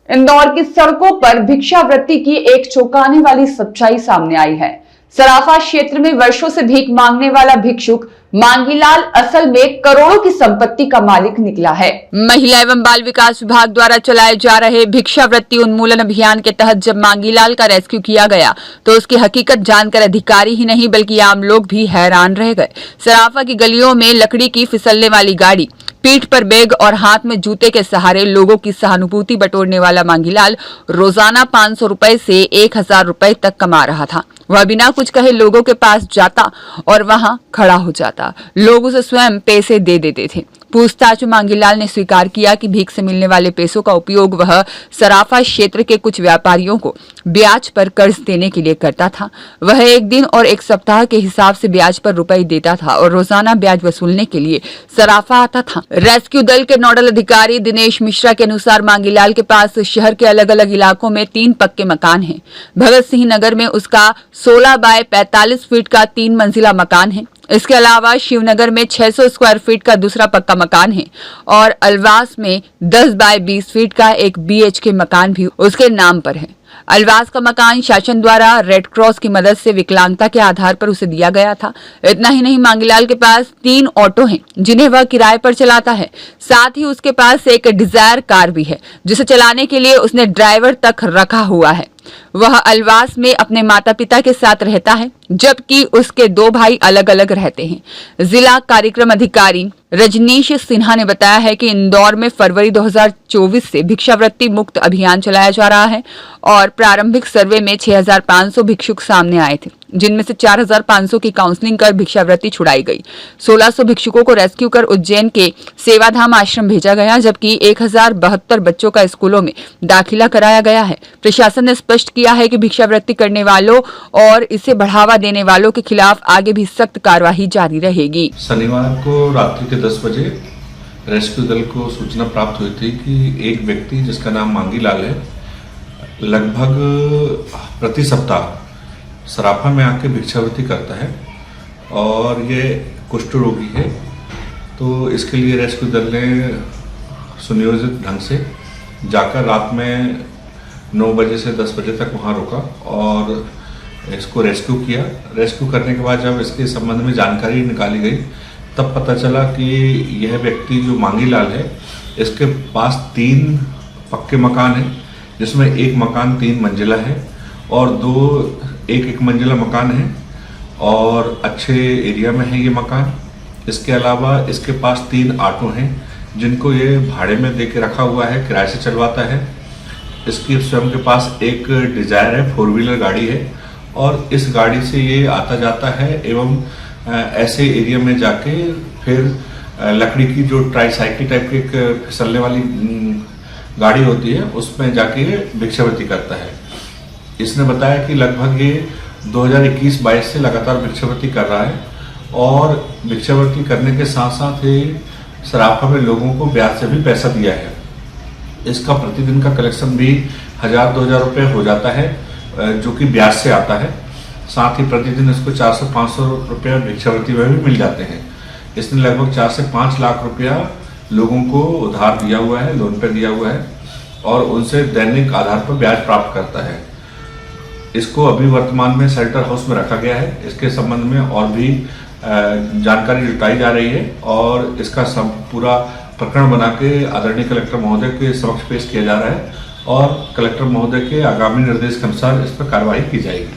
इंदौर की सड़कों पर भिक्षावृत्ति की एक चौंकाने वाली सच्चाई सामने आई है। सराफा क्षेत्र में वर्षों से भीख मांगने वाला भिक्षुक मांगीलाल असल में करोड़ों की संपत्ति का मालिक निकला है। महिला एवं बाल विकास विभाग द्वारा चलाए जा रहे भिक्षावृत्ति उन्मूलन अभियान के तहत जब मांगीलाल का रेस्क्यू किया गया तो उसकी हकीकत जानकर अधिकारी ही नहीं बल्कि आम लोग भी हैरान रह गए। सराफा की गलियों में लकड़ी की फिसलने वाली गाड़ी, पीठ पर बैग और हाथ में जूते के सहारे लोगों की सहानुभूति बटोरने वाला मांगीलाल रोजाना 500 रुपए से 1000 रुपए तक कमा रहा था। वह बिना कुछ कहे लोगों के पास जाता और वहां खड़ा हो जाता। लोग उसे स्वयं पैसे दे देते थे। पूछताछ में मांगीलाल ने स्वीकार किया कि भीख से मिलने वाले पैसों का उपयोग वह सराफा क्षेत्र के कुछ व्यापारियों को ब्याज पर कर्ज देने के लिए करता था। वह एक दिन और एक सप्ताह के हिसाब से ब्याज पर रुपए देता था और रोजाना ब्याज वसूलने के लिए सराफा आता था। रेस्क्यू दल के नोडल अधिकारी दिनेश मिश्रा के अनुसार मांगीलाल के पास शहर के अलग अलग इलाकों में 3 पक्के मकान हैं। भगत सिंह नगर में उसका 16 बाय 45 फीट का 3 मंजिला मकान है। इसके अलावा शिवनगर में 600 स्क्वायर फीट का दूसरा पक्का मकान है और अलवास में 10 बाय 20 फीट का एक BHK मकान भी उसके नाम पर है। अलवास का मकान शासन द्वारा रेड क्रॉस की मदद से विकलांगता के आधार पर उसे दिया गया था। इतना ही नहीं, मांगीलाल के पास 3 ऑटो हैं जिन्हें वह किराए पर चलाता है। साथ ही उसके पास एक डिजायर कार भी है जिसे चलाने के लिए उसने ड्राइवर तक रखा हुआ है। वह अलवास में अपने माता पिता के साथ रहता है जबकि उसके 2 भाई अलग अलग रहते हैं। जिला कार्यक्रम अधिकारी रजनीश सिन्हा ने बताया है कि इंदौर में फरवरी 2024 से भिक्षावृत्ति मुक्त अभियान चलाया जा रहा है और प्रारंभिक सर्वे में 6500 भिक्षुक सामने आए थे, जिनमें से 4500 की काउंसलिंग कर भिक्षावृत्ति छुड़ाई गई। 1600 भिक्षुकों को रेस्क्यू कर उज्जैन के सेवाधाम आश्रम भेजा गया जबकि 1072 बच्चों का स्कूलों में दाखिला कराया गया है। प्रशासन ने स्पष्ट किया है कि भिक्षावृत्ति करने वालों और इसे बढ़ावा देने वालों के खिलाफ आगे भी सख्त कार्रवाई जारी रहेगी। शनिवार को रात्रि के 10 बजे रेस्क्यू दल को सूचना प्राप्त हुई थी कि एक व्यक्ति जिसका नाम मांगीलाल है लगभग प्रति सप्ताह सराफा में आके भिक्षावृत्ति करता है और ये कुष्ठ रोगी है। तो इसके लिए रेस्क्यू दल ने सुनियोजित ढंग से जाकर रात में 9 बजे से 10 बजे तक वहाँ रुका और इसको रेस्क्यू किया। रेस्क्यू करने के बाद जब इसके संबंध में जानकारी निकाली गई तब पता चला कि यह व्यक्ति जो मांगीलाल है इसके पास 3 पक्के मकान हैं जिसमें एक मकान 3 मंजिला है और 2 एक मंजिला मकान है और अच्छे एरिया में है ये मकान। इसके अलावा इसके पास 3 ऑटो हैं जिनको ये भाड़े में दे के रखा हुआ है, किराए से चलवाता है। इसकी स्वयं के पास एक डिजायर है, 4 व्हीलर गाड़ी है और इस गाड़ी से ये आता जाता है एवं ऐसे एरिया में जाके फिर लकड़ी की जो ट्राईसाइकिल टाइप की एक फिसलने वाली गाड़ी होती है उसमें जाके भिक्षावृत्ति करता है। इसने बताया कि लगभग ये 2021-22 से लगातार भिक्षावृत्ति कर रहा है और भिक्षावृत्ति करने के साथ साथ ये सराफा में लोगों को ब्याज से भी पैसा दिया है। इसका प्रतिदिन का कलेक्शन भी 1000-2000 रुपये हो जाता है जो कि ब्याज से आता है। साथ ही प्रतिदिन इसको 400-500 रुपये भिक्षावृत्ति में भी मिल जाते हैं। इसने लगभग 4 से 5 लाख रुपया लोगों को उधार दिया हुआ है, लोन पे दिया हुआ है और उनसे दैनिक आधार पर ब्याज प्राप्त करता है। इसको अभी वर्तमान में शेल्टर हाउस में रखा गया है। इसके संबंध में और भी जानकारी जुटाई जा रही है और इसका पूरा प्रकरण बना के आदरणीय कलेक्टर महोदय के समक्ष पेश किया जा रहा है और कलेक्टर महोदय के आगामी निर्देश के अनुसार इस पर कार्रवाई की जाएगी।